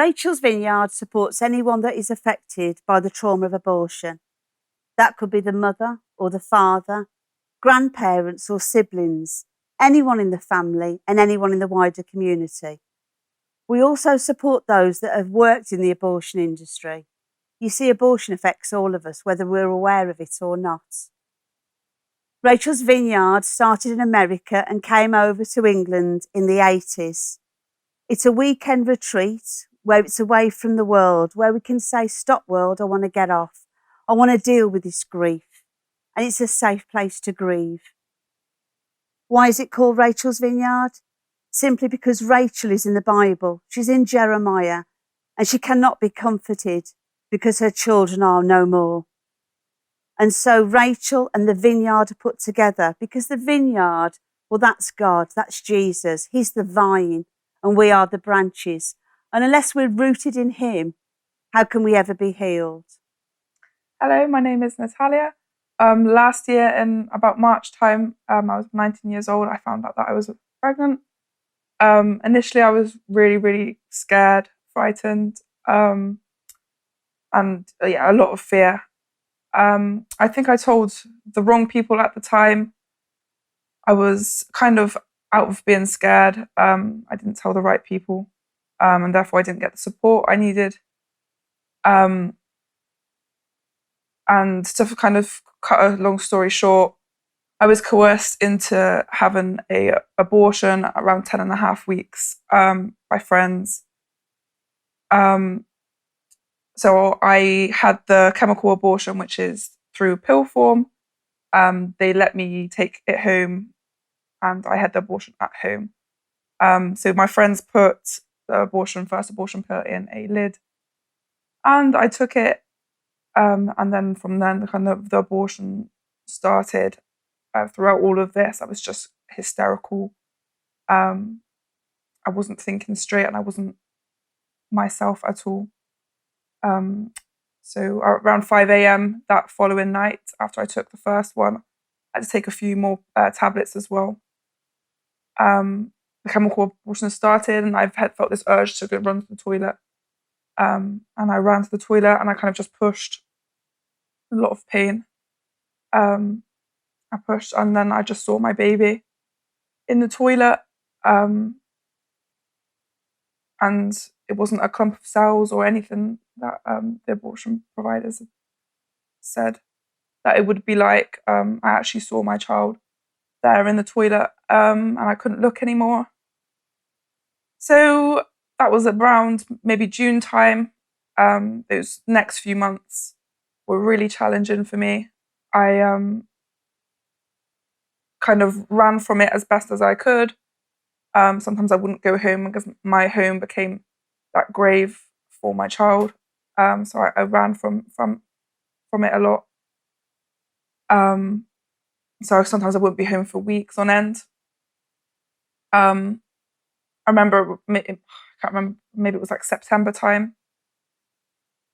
Rachel's Vineyard supports anyone that is affected by the trauma of abortion. That could be the mother or the father, grandparents or siblings, anyone in the family and anyone in the wider community. We also support those that have worked in the abortion industry. You see, abortion affects all of us, whether we're aware of it or not. Rachel's Vineyard started in America and came over to England in the 80s. It's a weekend retreat where it's away from the world, where we can say, stop world, I want to get off. I want to deal with this grief. And it's a safe place to grieve. Why is it called Rachel's Vineyard? Simply because Rachel is in the Bible. She's in Jeremiah, and she cannot be comforted because her children are no more. And so Rachel and the vineyard are put together because the vineyard, well, that's God, that's Jesus. He's the vine and we are the branches. And unless we're rooted in him, how can we ever be healed? Hello, my name is Natalia. Last year in about March time, I was 19 years old. I found out that I was pregnant. Initially, I was really, really scared, frightened, and a lot of fear. I think I told the wrong people at the time. I was kind of out of being scared. I didn't tell the right people, and therefore I didn't get the support I needed. And to kind of cut a long story short, I was coerced into having an abortion around 10 and a half weeks by friends. So I had the chemical abortion, which is through pill form. They let me take it home and I had the abortion at home. So my friends put the first abortion pill in a lid and I took it. And then from then, the abortion started. Throughout all of this, I was just hysterical. I wasn't thinking straight and I wasn't myself at all. So around 5 a.m. that following night, after I took the first one, I had to take a few more tablets as well. The chemical abortion started and I've felt this urge to go run to the toilet. And I ran to the toilet and I kind of just pushed. A lot of pain. I pushed and then I just saw my baby in the toilet. And it wasn't a clump of cells or anything that the abortion providers had said that it would be like. I actually saw my child there in the toilet and I couldn't look anymore. So that was around maybe June time. Those next few months were really challenging for me. I kind of ran from it as best as I could. Sometimes I wouldn't go home because my home became that grave for my child. So I ran from it a lot. So sometimes I wouldn't be home for weeks on end. I remember, I can't remember, maybe it was like September time.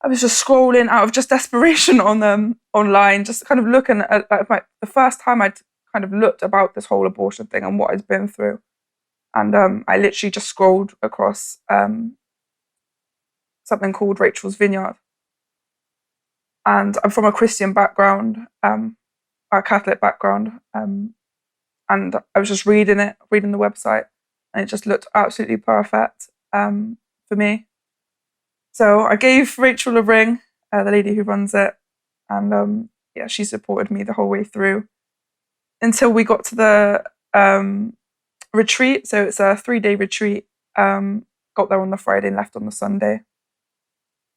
I was just scrolling out of just desperation on online, just kind of looking at the first time I'd kind of looked about this whole abortion thing and what I'd been through. And I literally just scrolled across something called Rachel's Vineyard. And I'm from a Christian background, a Catholic background. And I was just reading the website, and it just looked absolutely perfect for me. So I gave Rachel a ring, the lady who runs it, and she supported me the whole way through until we got to the retreat. So it's a 3-day retreat. Got there on the Friday and left on the Sunday.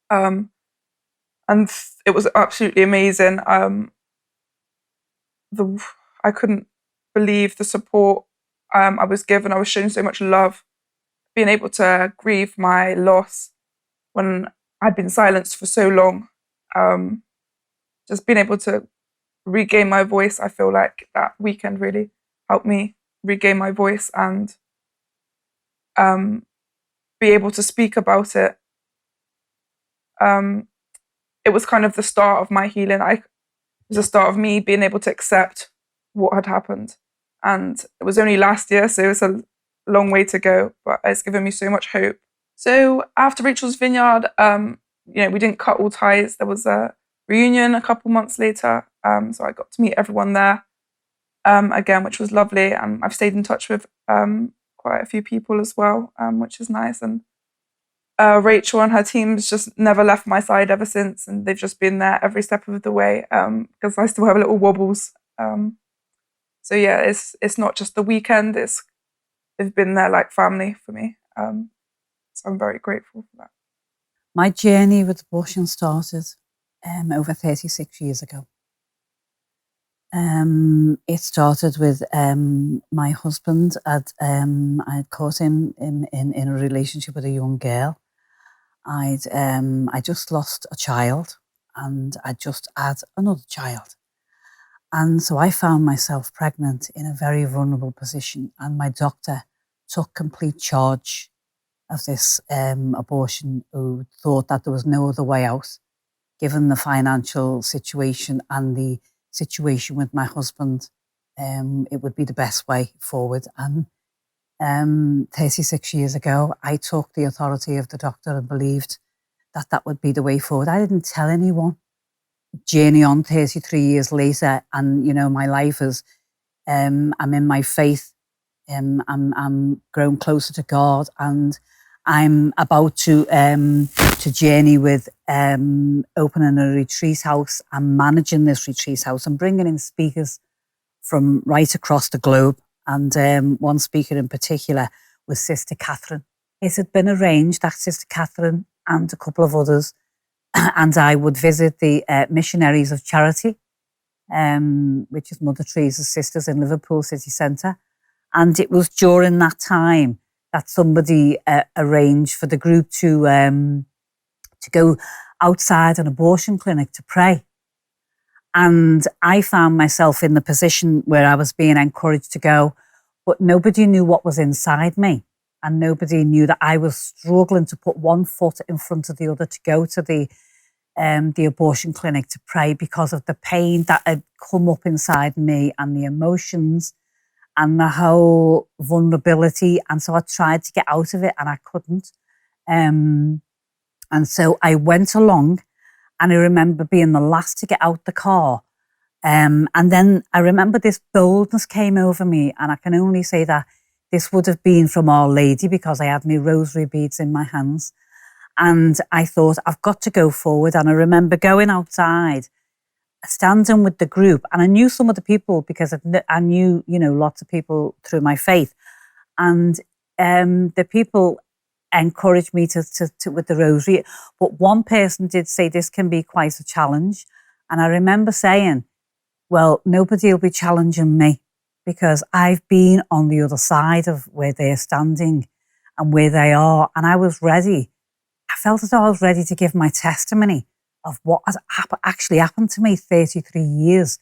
And it was absolutely amazing. I couldn't believe the support I was given. I was shown so much love, being able to grieve my loss when I'd been silenced for so long. Just being able to regain my voice, I feel like that weekend really helped me regain my voice and be able to speak about it. It was kind of the start of my healing. It was the start of me being able to accept what had happened. And it was only last year, so it's a long way to go, but it's given me so much hope So after Rachel's Vineyard, we didn't cut all ties. There was a reunion a couple months later. So I got to meet everyone there again, which was lovely. And I've stayed in touch with quite a few people as well, which is nice. And Rachel and her team's just never left my side ever since. And they've just been there every step of the way because I still have little wobbles. So yeah, it's not just the weekend. They've been there like family for me. So I'm very grateful for that. My journey with abortion started over 36 years ago. It started with my husband. I had caught him in a relationship with a young girl. I just lost a child, and I just had another child. And so I found myself pregnant in a very vulnerable position, and my doctor took complete charge of this abortion, who thought that there was no other way out, given the financial situation and the situation with my husband. It would be the best way forward. And 36 years ago, I took the authority of the doctor and believed that that would be the way forward. I didn't tell anyone. Journey on 33 years later, and my life is, I'm in my faith. I'm grown closer to God, and I'm about to journey with opening a retreat house. I'm managing this retreat house. I'm bringing in speakers from right across the globe, and one speaker in particular was Sister Catherine. It had been arranged that Sister Catherine and a couple of others and I would visit the Missionaries of Charity, which is Mother Teresa's sisters in Liverpool city centre. And it was during that time that somebody arranged for the group to go outside an abortion clinic to pray. And I found myself in the position where I was being encouraged to go, but nobody knew what was inside me. And nobody knew that I was struggling to put one foot in front of the other to go to the abortion clinic to pray, because of the pain that had come up inside me and the emotions and the whole vulnerability. And so I tried to get out of it and I couldn't. And so I went along, and I remember being the last to get out the car. And then I remember this boldness came over me, and I can only say that this would have been from Our Lady, because I had my rosary beads in my hands. And I thought, I've got to go forward. And I remember going outside, standing with the group, and I knew some of the people because I knew, lots of people through my faith. And the people encouraged me to with the rosary. But one person did say this can be quite a challenge. And I remember saying, well, nobody will be challenging me, because I've been on the other side of where they're standing and where they are. And I was ready. I felt as though I was ready to give my testimony of what has actually happened to me 33 years.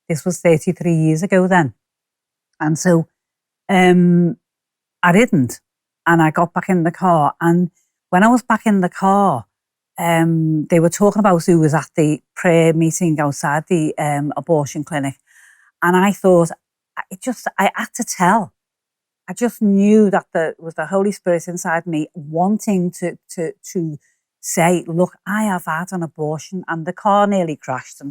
This was 33 years ago then. And so I didn't. And I got back in the car. And when I was back in the car, they were talking about who was at the prayer meeting outside the abortion clinic. And I thought, I had to tell. I just knew that there was the Holy Spirit inside me wanting to say, look, I have had an abortion. And the car nearly crashed.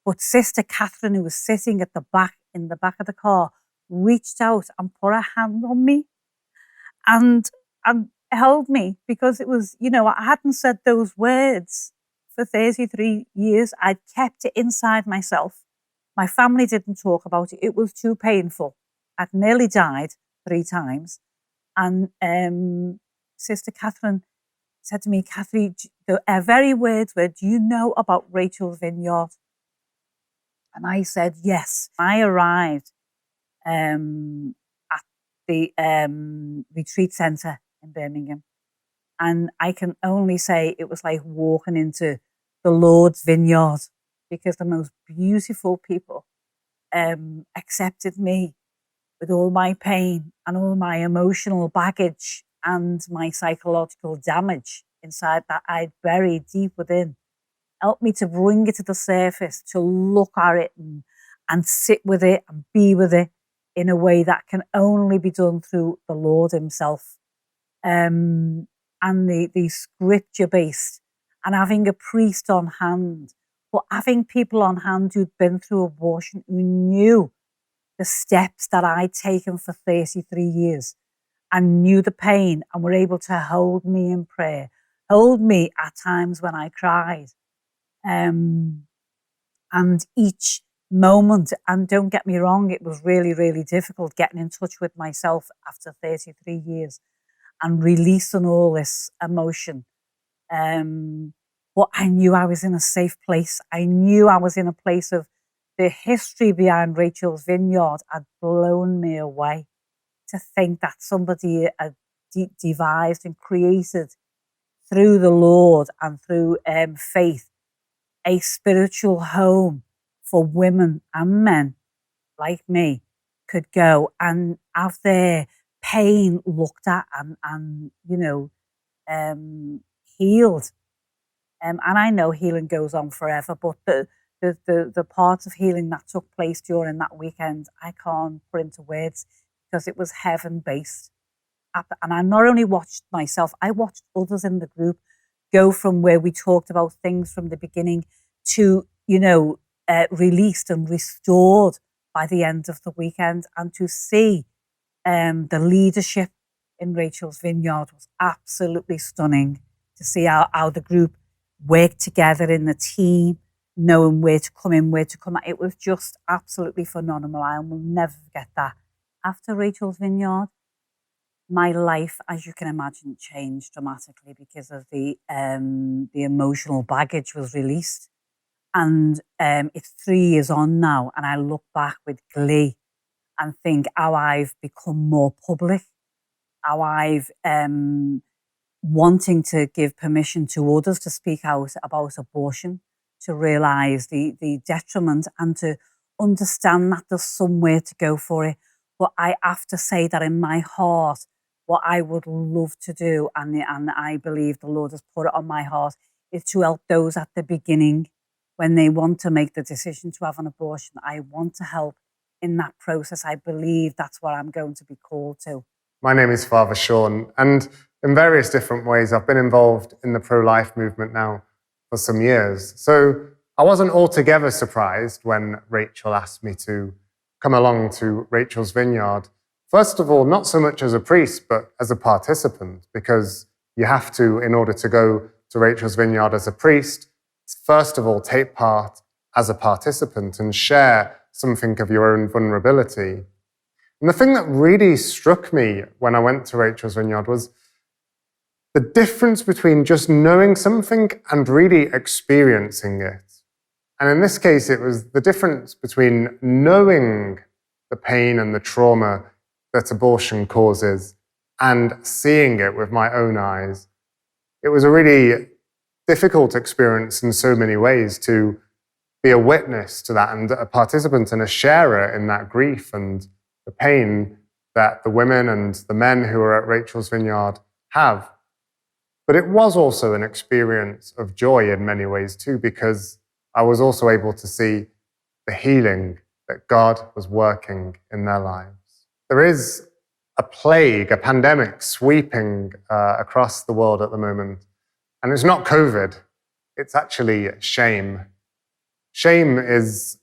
But Sister Catherine, who was sitting at the back, in the back of the car, reached out and put her hand on me and held me, because it was, I hadn't said those words for 33 years. I'd kept it inside myself. My family didn't talk about it. It was too painful. I'd nearly died 3 times. And Sister Catherine said to me, Catherine, the very words were, do you know about Rachel's Vineyard? And I said, yes. I arrived at the retreat centre in Birmingham. And I can only say it was like walking into the Lord's vineyard, because the most beautiful people accepted me with all my pain and all my emotional baggage and my psychological damage inside that I'd buried deep within. Helped me to bring it to the surface, to look at it and sit with it and be with it in a way that can only be done through the Lord himself. and the scripture-based, and having a priest on hand, but having people on hand who'd been through abortion, who knew the steps that I'd taken for 33 years and knew the pain and were able to hold me in prayer, hold me at times when I cried. And each moment, and don't get me wrong, it was really, really difficult getting in touch with myself after 33 years and releasing all this emotion. But I knew I was in a safe place. I knew I was in a place of the history behind Rachel's Vineyard had blown me away. To think that somebody had devised and created through the Lord and through faith a spiritual home for women and men like me could go and have their pain looked at and healed. And I know healing goes on forever, but the part of healing that took place during that weekend, I can't put into words because it was heaven-based. And I not only watched myself, I watched others in the group go from where we talked about things from the beginning to, released and restored by the end of the weekend. And to see the leadership in Rachel's Vineyard was absolutely stunning. To see how the group worked together in the team, knowing where to come in, where to come out. It was just absolutely phenomenal. I will never forget that. After Rachel's Vineyard, my life, as you can imagine, changed dramatically because of the emotional baggage was released. And it's 3 years on now, and I look back with glee and think how I've become more public, how I've wanting to give permission to others to speak out about abortion, to realise the detriment and to understand that there's somewhere to go for it. But I have to say that in my heart, what I would love to do, and I believe the Lord has put it on my heart, is to help those at the beginning when they want to make the decision to have an abortion. I want to help in that process. I believe that's what I'm going to be called to. My name is Father Sean, and in various different ways, I've been involved in the pro-life movement now for some years. So I wasn't altogether surprised when Rachel asked me to come along to Rachel's Vineyard. First of all, not so much as a priest, but as a participant, because you have to, in order to go to Rachel's Vineyard as a priest, first of all, take part as a participant and share something of your own vulnerability. And the thing that really struck me when I went to Rachel's Vineyard was the difference between just knowing something and really experiencing it. And in this case, it was the difference between knowing the pain and the trauma that abortion causes and seeing it with my own eyes. It was a really difficult experience in so many ways to be a witness to that and a participant and a sharer in that grief and the pain that the women and the men who are at Rachel's Vineyard have. But it was also an experience of joy in many ways too, because I was also able to see the healing that God was working in their lives. There is a plague, a pandemic sweeping across the world at the moment. And it's not COVID, it's actually shame. Shame is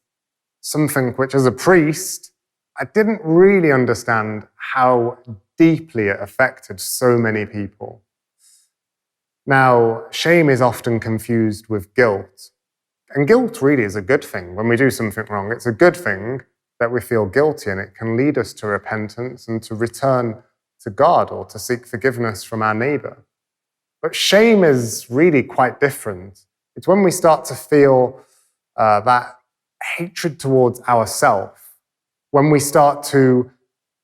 something which, as a priest, I didn't really understand how deeply it affected so many people. Now, shame is often confused with guilt. And guilt really is a good thing. When we do something wrong, it's a good thing that we feel guilty, and it can lead us to repentance and to return to God or to seek forgiveness from our neighbor. But shame is really quite different. It's when we start to feel that hatred towards ourselves, when we start to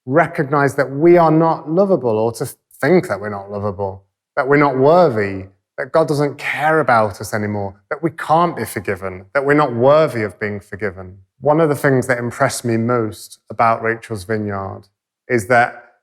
recognize that we are not lovable, or to think that we're not lovable, that we're not worthy, that God doesn't care about us anymore, that we can't be forgiven, that we're not worthy of being forgiven. One of the things that impressed me most about Rachel's Vineyard is that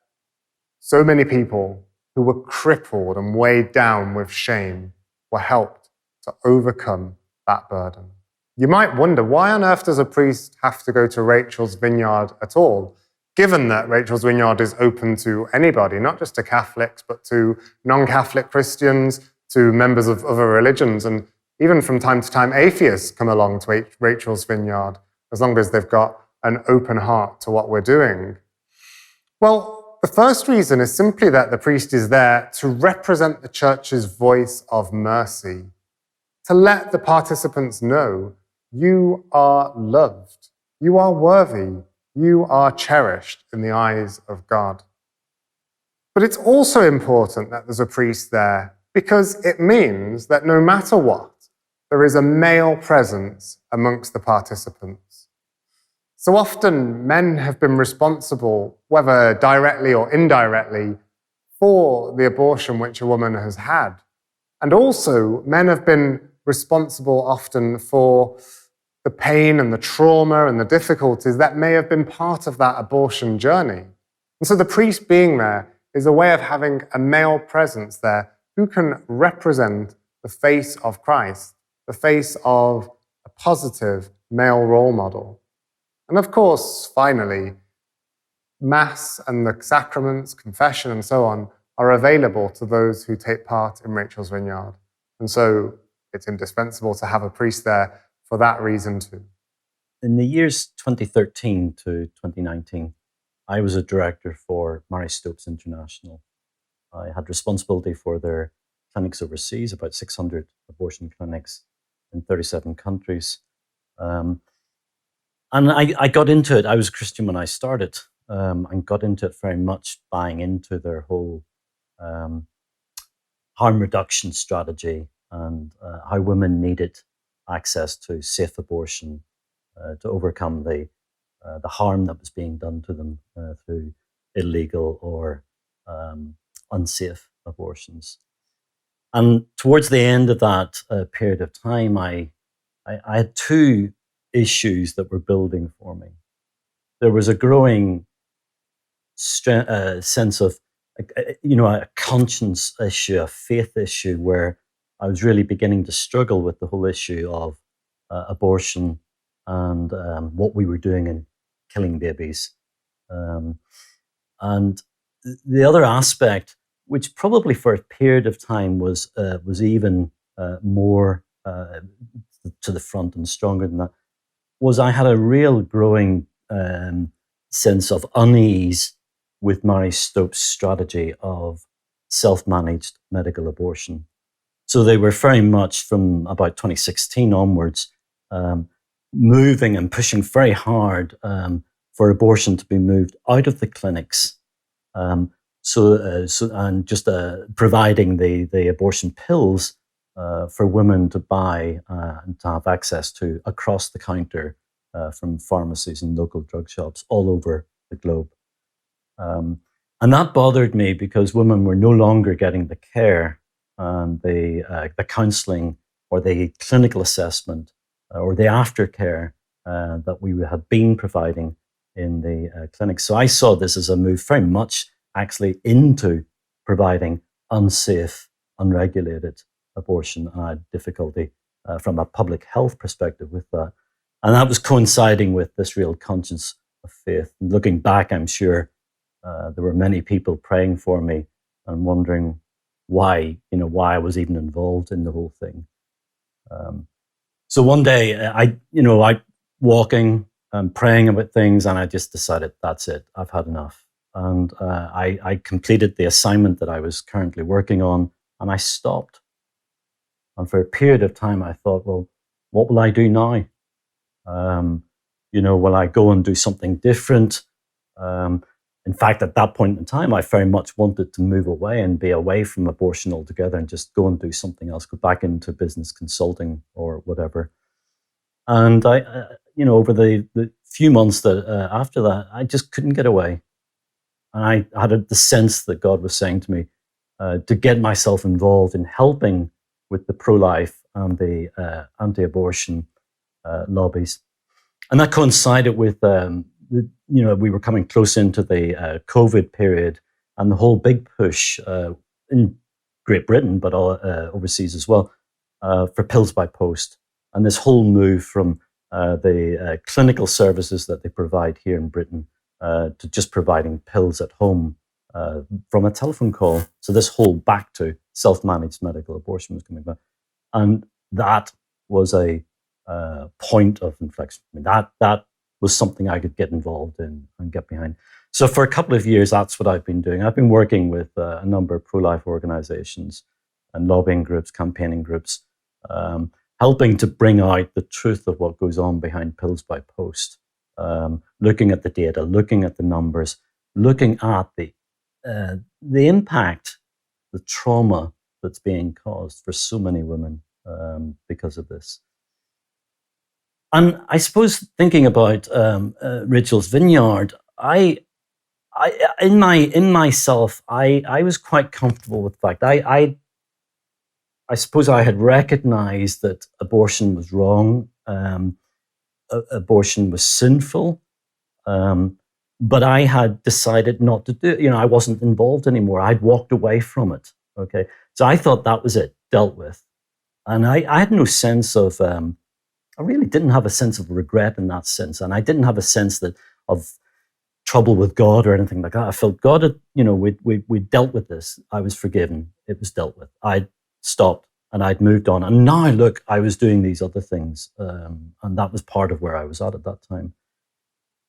so many people who were crippled and weighed down with shame were helped to overcome that burden. You might wonder, why on earth does a priest have to go to Rachel's Vineyard at all? given that Rachel's Vineyard is open to anybody, not just to Catholics, but to non-Catholic Christians, to members of other religions, and even from time to time atheists come along to Rachel's Vineyard, as long as they've got an open heart to what we're doing. Well, the first reason is simply that the priest is there to represent the church's voice of mercy, to let the participants know you are loved, you are worthy, you are cherished in the eyes of God. But it's also important that there's a priest there because it means that no matter what, there is a male presence amongst the participants. So often men have been responsible, whether directly or indirectly, for the abortion which a woman has had. And also men have been responsible often for the pain and the trauma and the difficulties that may have been part of that abortion journey. And so the priest being there is a way of having a male presence there who can represent the face of Christ, the face of a positive male role model. And of course, finally, Mass and the sacraments, confession and so on are available to those who take part in Rachel's Vineyard. And so it's indispensable to have a priest there for that reason too. In the years 2013 to 2019, I was a director for Mary Stopes International. I had responsibility for their clinics overseas, about 600 abortion clinics in 37 countries. And I got into it. I was a Christian when I started, and got into it very much buying into their whole harm reduction strategy and how women needed access to safe abortion to overcome the harm that was being done to them through illegal or unsafe abortions. And towards the end of that period of time, I had two issues that were building for me. There was a growing sense of, a conscience issue, a faith issue, where I was really beginning to struggle with the whole issue of abortion and what we were doing in killing babies. And the other aspect, which probably for a period of time was even more to the front and stronger than that, was I had a real growing sense of unease with Mary Stopes' strategy of self-managed medical abortion. So they were very much from about 2016 onwards moving and pushing very hard for abortion to be moved out of the clinics. And just providing the abortion pills for women to buy and to have access to across the counter from pharmacies and local drug shops all over the globe. And that bothered me because women were no longer getting the care and the counselling or the clinical assessment or the aftercare that we had been providing in the clinics. So I saw this as a move very much actually into providing unsafe, unregulated abortion. And I had difficulty from a public health perspective with that. And that was coinciding with this real conscience of faith. And looking back, I'm sure there were many people praying for me and wondering why I was even involved in the whole thing. So one day I walking and praying about things, and I just decided, that's it, I've had enough. And I completed the assignment that I was currently working on, and I stopped. And for a period of time, I thought, well, what will I do now? Will I go and do something different? In fact, at that point in time, I very much wanted to move away and be away from abortion altogether and just go and do something else, go back into business consulting or whatever. And I, over the few months that after that, I just couldn't get away. And I had the sense that God was saying to me to get myself involved in helping with the pro-life and the anti-abortion lobbies. And that coincided with, we were coming close into the COVID period and the whole big push in Great Britain, but overseas as well, for pills by post. And this whole move from the clinical services that they provide here in Britain to just providing pills at home from a telephone call. So this whole back to self-managed medical abortion was coming back. And that was a point of inflection. I mean, that was something I could get involved in and get behind. So for a couple of years, that's what I've been doing. I've been working with a number of pro-life organizations and lobbying groups, campaigning groups, helping to bring out the truth of what goes on behind pills by post, looking at the data, looking at the numbers, looking at the impact, the trauma that's being caused for so many women because of this. And I suppose thinking about Rachel's Vineyard, I was quite comfortable with the fact I suppose I had recognized that abortion was wrong, abortion was sinful, but I had decided not to do it. I wasn't involved anymore. I'd walked away from it. Okay, so I thought that was it, dealt with, and I had no sense of. I really didn't have a sense of regret in that sense, and I didn't have a sense of trouble with God or anything like that. I felt God had, we dealt with this. I was forgiven. It was dealt with. I'd stopped and I'd moved on. And now, look, I was doing these other things, and that was part of where I was at that time.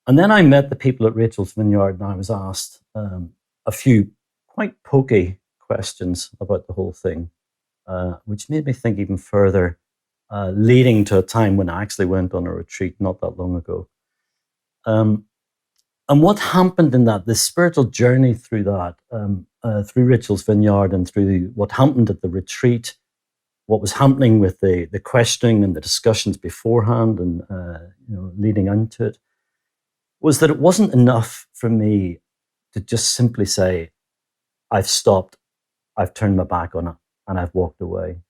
And then I met the people at Rachel's Vineyard, and I was asked a few quite pokey questions about the whole thing, which made me think even further. Leading to a time when I actually went on a retreat not that long ago. And what happened in that, the spiritual journey through that, through Rachel's Vineyard and through what happened at the retreat, what was happening with the questioning and the discussions beforehand and leading into it, was that it wasn't enough for me to just simply say, I've stopped, I've turned my back on it, and I've walked away.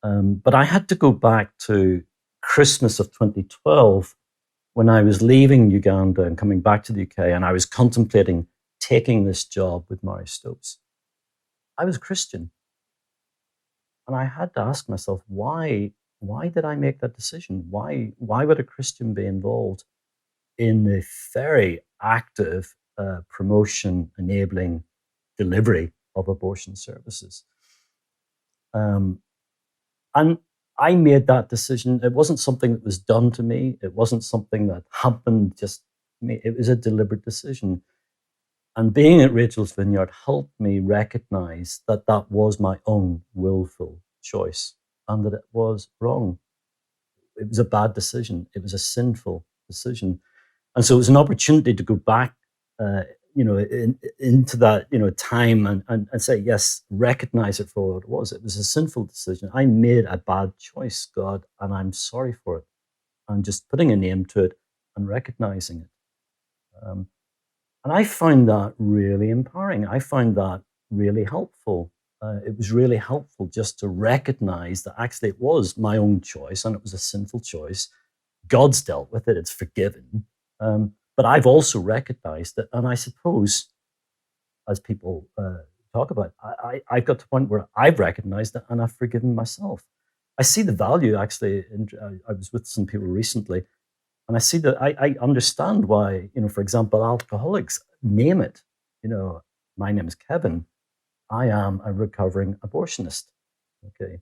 But I had to go back to Christmas of 2012 when I was leaving Uganda and coming back to the UK, and I was contemplating taking this job with Mary Stopes. I was a Christian. And I had to ask myself, why did I make that decision? Why would a Christian be involved in the very active promotion, enabling, delivery of abortion services? And I made that decision. It wasn't something that was done to me. It wasn't something that happened just to me. It was a deliberate decision. And being at Rachel's Vineyard helped me recognize that that was my own willful choice and that it was wrong. It was a bad decision. It was a sinful decision. And so it was an opportunity to go back into that, time and say, yes, recognize it for what it was. It was a sinful decision. I made a bad choice, God, and I'm sorry for it. And just putting a name to it and recognizing it. And I found that really empowering. I found that really helpful. It was really helpful just to recognize that actually it was my own choice and it was a sinful choice. God's dealt with it. It's forgiven. But I've also recognized it, and I suppose, as people talk about, I've got to the point where I've recognized it and I've forgiven myself. I see the value, actually. I was with some people recently, and I see that I understand why, for example, alcoholics name it. My name is Kevin. I am a recovering abortionist. Okay.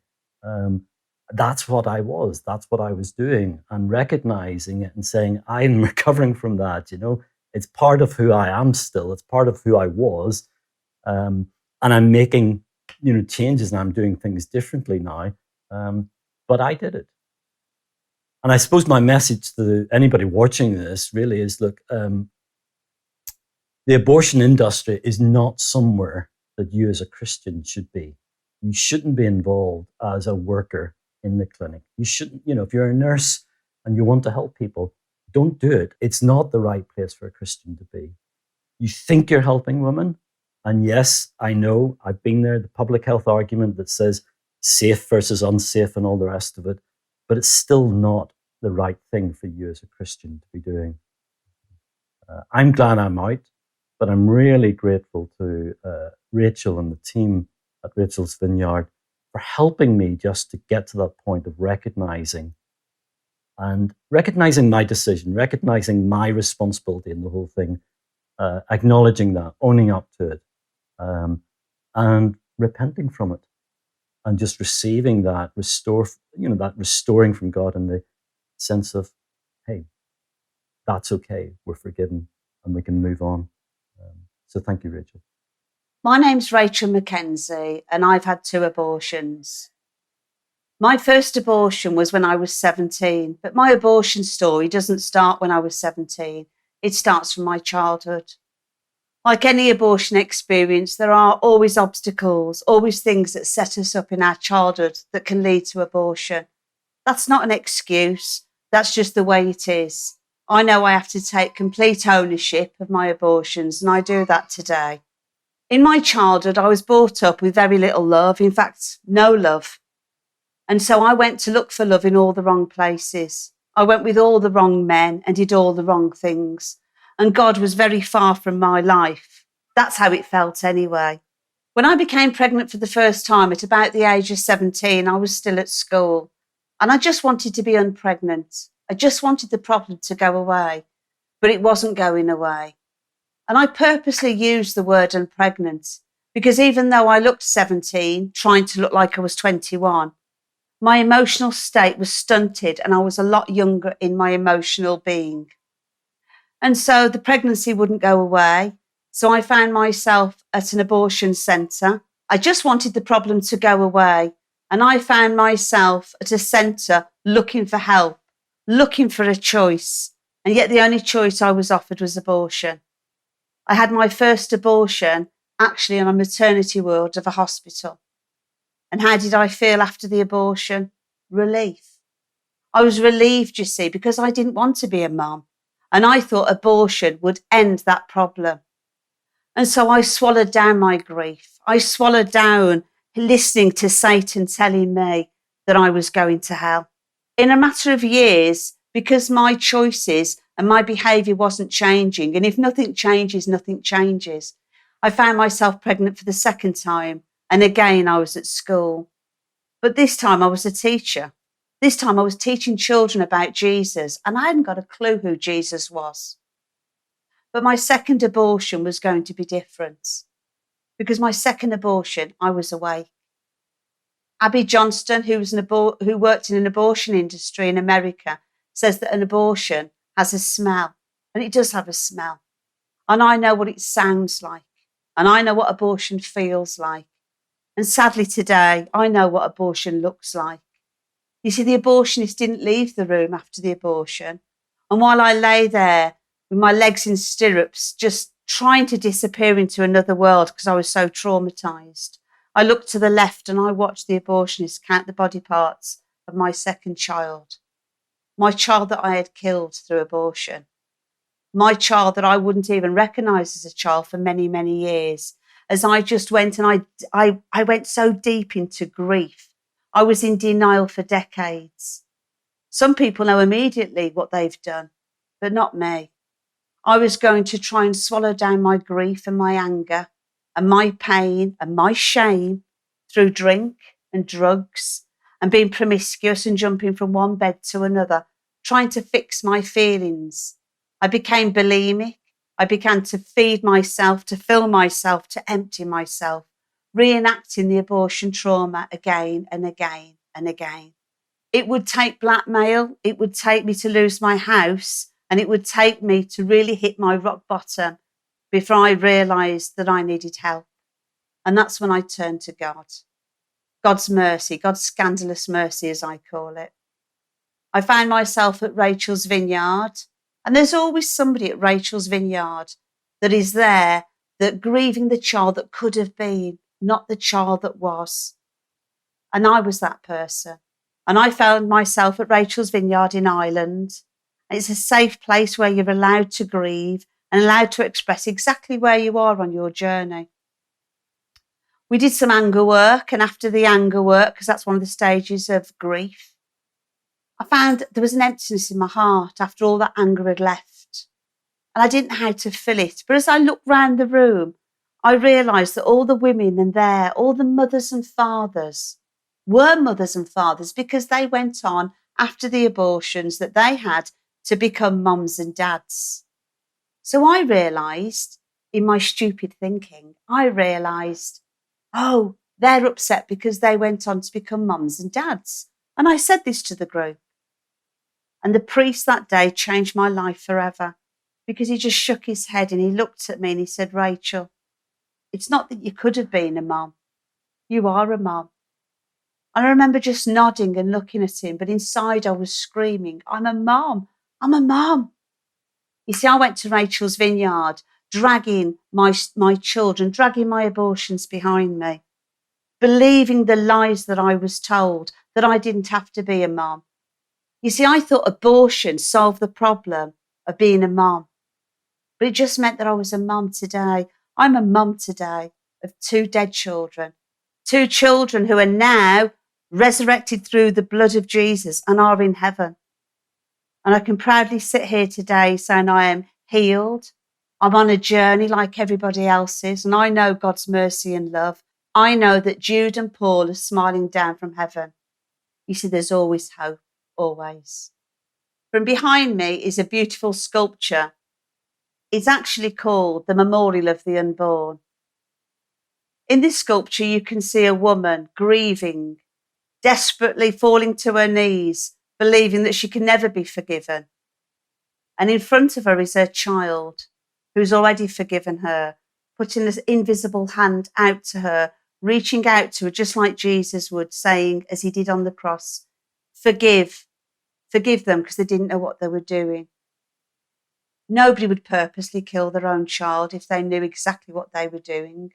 That's what I was. That's what I was doing, and recognizing it and saying, I'm recovering from that. It's part of who I am still. It's part of who I was. And I'm making, changes, and I'm doing things differently now. But I did it. And I suppose my message to anybody watching this really is, look, the abortion industry is not somewhere that you as a Christian should be. You shouldn't be involved as a worker in the clinic. You shouldn't, if you're a nurse and you want to help people, don't do it. It's not the right place for a Christian to be. You think you're helping women. And yes, I know, I've been there, the public health argument that says safe versus unsafe and all the rest of it, but it's still not the right thing for you as a Christian to be doing. I'm glad I'm out, but I'm really grateful to Rachel and the team at Rachel's Vineyard for helping me just to get to that point of recognizing my decision, recognizing my responsibility in the whole thing, acknowledging that, owning up to it, and repenting from it, and just receiving that that restoring from God in the sense of, hey, that's okay, we're forgiven, and we can move on. So thank you, Rachel. My name's Rachel Mackenzie, and I've had 2 abortions. My first abortion was when I was 17, but my abortion story doesn't start when I was 17. It starts from my childhood. Like any abortion experience, there are always obstacles, always things that set us up in our childhood that can lead to abortion. That's not an excuse. That's just the way it is. I know I have to take complete ownership of my abortions, and I do that today. In my childhood, I was brought up with very little love, in fact, no love. And so I went to look for love in all the wrong places. I went with all the wrong men and did all the wrong things. And God was very far from my life. That's how it felt anyway. When I became pregnant for the first time at about the age of 17, I was still at school. And I just wanted to be unpregnant. I just wanted the problem to go away. But it wasn't going away. And I purposely used the word unpregnant because even though I looked 17, trying to look like I was 21, my emotional state was stunted and I was a lot younger in my emotional being. And so the pregnancy wouldn't go away. So I found myself at an abortion centre. I just wanted the problem to go away. And I found myself at a centre looking for help, looking for a choice. And yet the only choice I was offered was abortion. I had my first abortion actually on a maternity ward of a hospital. And how did I feel after the abortion? Relief. I was relieved, you see, because I didn't want to be a mum. And I thought abortion would end that problem. And so I swallowed down my grief. I swallowed down listening to Satan telling me that I was going to hell. In a matter of years, because my choices and my behaviour wasn't changing, and if nothing changes, nothing changes, I found myself pregnant for the second time. And again, I was at school. But this time I was a teacher. This time I was teaching children about Jesus, and I hadn't got a clue who Jesus was. But my second abortion was going to be different. Because my second abortion, I was awake. Abby Johnston, who worked in an abortion industry in America, says that an abortion has a smell, and it does have a smell. And I know what it sounds like, and I know what abortion feels like. And sadly today, I know what abortion looks like. You see, the abortionist didn't leave the room after the abortion. And while I lay there with my legs in stirrups, just trying to disappear into another world because I was so traumatised, I looked to the left and I watched the abortionist count the body parts of my second child. My child that I had killed through abortion. My child that I wouldn't even recognise as a child for many, many years. As I just went and I went so deep into grief. I was in denial for decades. Some people know immediately what they've done, but not me. I was going to try and swallow down my grief and my anger and my pain and my shame through drink and drugs and being promiscuous and jumping from one bed to another, trying to fix my feelings. I became bulimic. I began to feed myself, to fill myself, to empty myself, reenacting the abortion trauma again and again and again. It would take blackmail. It would take me to lose my house, and it would take me to really hit my rock bottom before I realised that I needed help. And that's when I turned to God. God's mercy, God's scandalous mercy, as I call it. I found myself at Rachel's Vineyard. And there's always somebody at Rachel's Vineyard that is there, that grieving the child that could have been, not the child that was. And I was that person. And I found myself at Rachel's Vineyard in Ireland. And it's a safe place where you're allowed to grieve and allowed to express exactly where you are on your journey. We did some anger work, and after the anger work, because that's one of the stages of grief, I found there was an emptiness in my heart after all that anger had left. And I didn't know how to fill it. But as I looked round the room, I realised that all the women in there, all the mothers and fathers, were mothers and fathers because they went on after the abortions that they had to become mums and dads. So I realised, in my stupid thinking, oh, they're upset because they went on to become mums and dads. And I said this to the group. And the priest that day changed my life forever, because he just shook his head and he looked at me and he said, Rachel, it's not that you could have been a mum. You are a mum. And I remember just nodding and looking at him, but inside I was screaming, I'm a mum. I'm a mum. You see, I went to Rachel's Vineyard, dragging my children, dragging my abortions behind me, believing the lies that I was told, that I didn't have to be a mum. You see, I thought abortion solved the problem of being a mum, but it just meant that I was a mum today. I'm a mum today of 2 dead children, 2 children who are now resurrected through the blood of Jesus and are in heaven. And I can proudly sit here today saying I am healed. I'm on a journey like everybody else is, and I know God's mercy and love. I know that Jude and Paul are smiling down from heaven. You see, there's always hope, always. From behind me is a beautiful sculpture. It's actually called the Memorial of the Unborn. In this sculpture, you can see a woman grieving, desperately falling to her knees, believing that she can never be forgiven. And in front of her is her child, who's already forgiven her, putting this invisible hand out to her, reaching out to her just like Jesus would, saying, as he did on the cross, forgive them, because they didn't know what they were doing. Nobody would purposely kill their own child if they knew exactly what they were doing.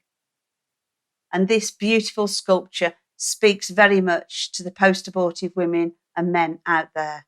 And this beautiful sculpture speaks very much to the post-abortive women and men out there.